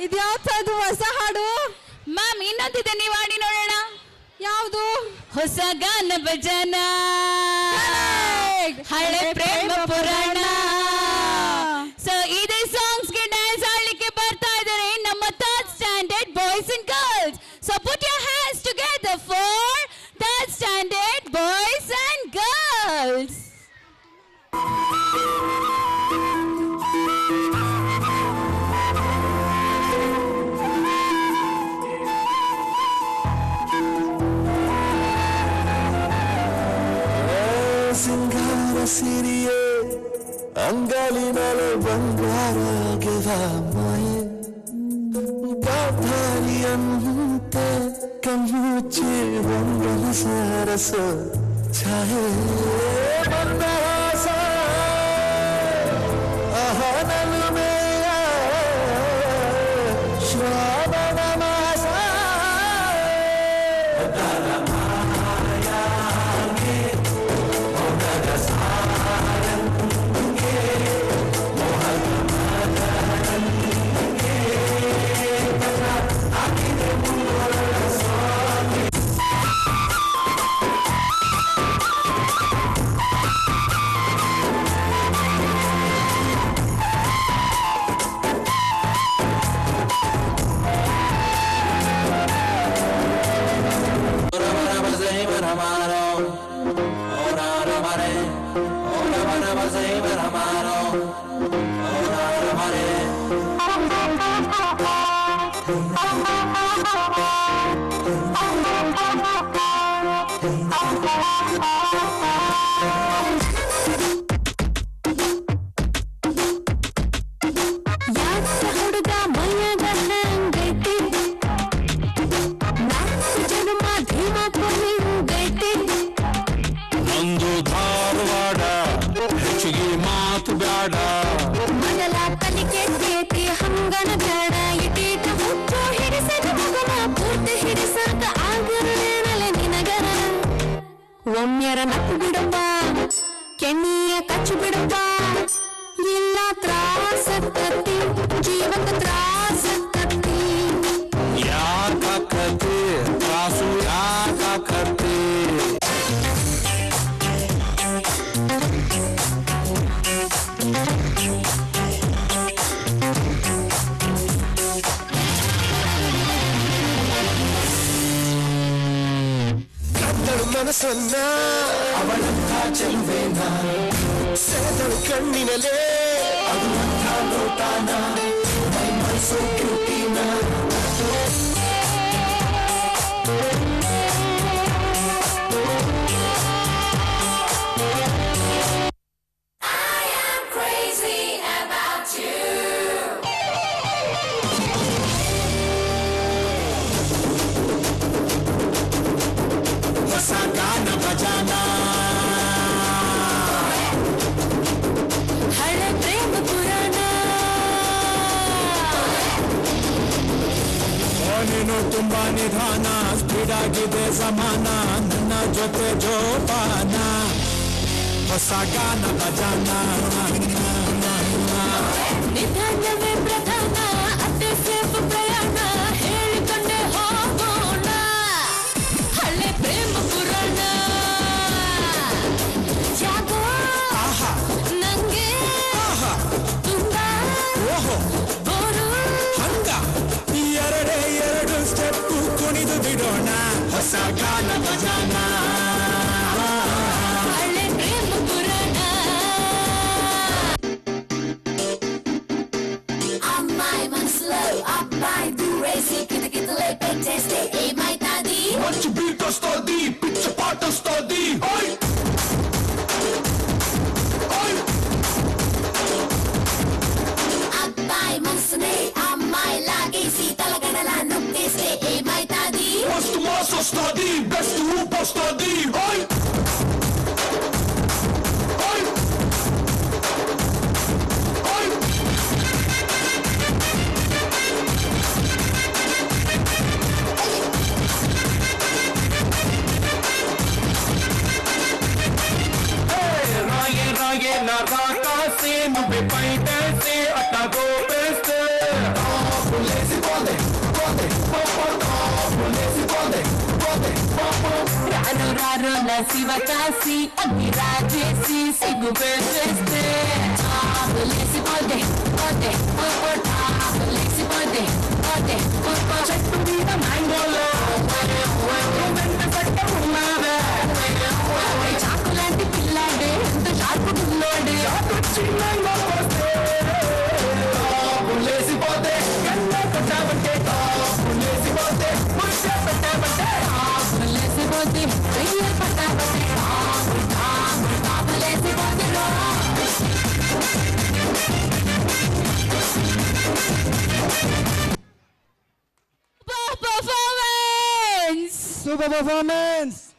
ಇದ್ಯಾವ್ದು ಹೊಸ ಹಾಡು? ಮ್ಯಾಮ್ ಇನ್ನೊಂದಿದೆ, ನೀವು ಆಡಿ ನೋಡೋಣ. ಯಾವುದು? ಹೊಸ ಗಾನ ಭಜನ, ಹಳೆ ಪ್ರೇಮ ಪುರಾಣ. ಸೊ ಇದೇ ಸಾಂಗ್ಸ್ಗೆ ಡ್ಯಾನ್ಸ್ ಆಡ್ಲಿಕ್ಕೆ ಬರ್ತಾ ಇದ್ದಾರೆ ನಮ್ಮ third standard boys and girls. So put your hands together for third standard boys and girls. ಸಿಂಗಾರ ಸಿರಿಯೇ ಅಂಗಾಲಿನಲೆ ಬಂಗಾರಗೆವ ಮಾಯೆ ಬಾಧಾರಿಯಂತೆ ಕಣ್ಣುಚ್ಚಿ ಬಂದ ಸರಸ ಛಾಯೆ ಬಂದಹಾಸ ಅಹನಲುಮೆಯ ಶ್ರಾವಣ ಮಾಸ ಒಮ್ಮೆರ ನಕ್ಕು ಬಿಡಪ್ಪ, ಕೆಣ್ಣಿಯ ಕಚ್ಚು ಬಿಡಪ್ಪ, ಇಲ್ಲ ತ್ರಾಸಕ್ಕತ್ತಿ ಜೀವಕ ತ್ರಾಸಕ್ಕತ್ತಿ. ಯಾಕತ್ತಿ ತ್ರಾಸು ಯಾಕತ್ತಿ? ಮನಸ್ಸನ್ನ ಅವಳಂತ ಚೆಲುವೇನ ಸೆಳೆದಳು ಕಣ್ಣಿನಲೇ ಅದುವಂತ ನೋಟಾನ ಮೈ ಮನಸ್ಸು ಕ್ಯೂಟಿನ ಹಳೆ ಪ್ರೇಮ ಪುರಾಣ. ನೀನು ತುಂಬಾ ನಿಧಾನ, ಸ್ಪೀಡ್ ಆಗಿದೆ ಸಮಾನ, ನನ್ನ ಜೊತೆ ಜೋಪಾನ, ಹೊಸ ಗಾನ ಭಜಾನ. ನಿಧಾನವೇ ಪ್ರಧಾನ, ಅತ್ತೆ ಸೇಫ್ ಪ್ರಯಾಣ, ಹೇಳಿಕೊಂಡೆ ಹೋಗೋಣ ಹಳೆ ಪ್ರೇಮ ಪುರಾಣ. ಜಾಗೋ ನಂಗೆ ತುಂಬಾ ಬೋರು, ಹಂಗ ಎರಡೇ ಎರಡು ಸ್ಟೆಪ್ ಕುಣಿದು ಬಿಡೋಣ, ಹೊಸ ಗಾನ ಭಜಾನ. ಹಳೆ ಪ್ರೇಮ ಪುರಾಣ. ಅಮ್ಮಾಯಿ ಮನಸ್ಸು ಅಪ್ಪಾಯಿ ದೂರೇಸಿ ಕಿತಕಿತಲೇ పెట్టేస్తే ఏమైతాది? మంచి బీట్ వస్తుంది, పిచ్చ పాట వస్తుంది. అబ్బాయి మనసునే అమ్మాయి లాగేసి తలగడలా నొక్కేస్తే ఏమైతాది? మస్తు మాస్ వస్తుంది, బెస్ట్ ఊపు వస్తుంది. రాయే నా రాకాసి నువ్వే పైటేసి అట్టగో వేస్తే లేసిపోతే పోతే టాపు లేసిపోతే పోతే రారు రారు నా శివ కాశీ అగ్ని రాజేసి సిగ్గు పెట్టేస్తే లేసిపోతే పోతే టాపు లేసిపోతే పోతే చెట్టు మీద మ్యాంగోలో వెంట పెట్టకున్నావే చాకు లాంటి పిల్లాడే ఎంత షార్పు పిల్లోడే చిన్నంగా పోస్తే టాపు లేసిపోతే కన్న కొట్టామంటే టాపు లేసిపోతే ముచ్చ పెట్టామంటే లేసిపోతే రొయ్యలు పట్టాబట్టే టాపు లేసిపోతే Performance! Super performance!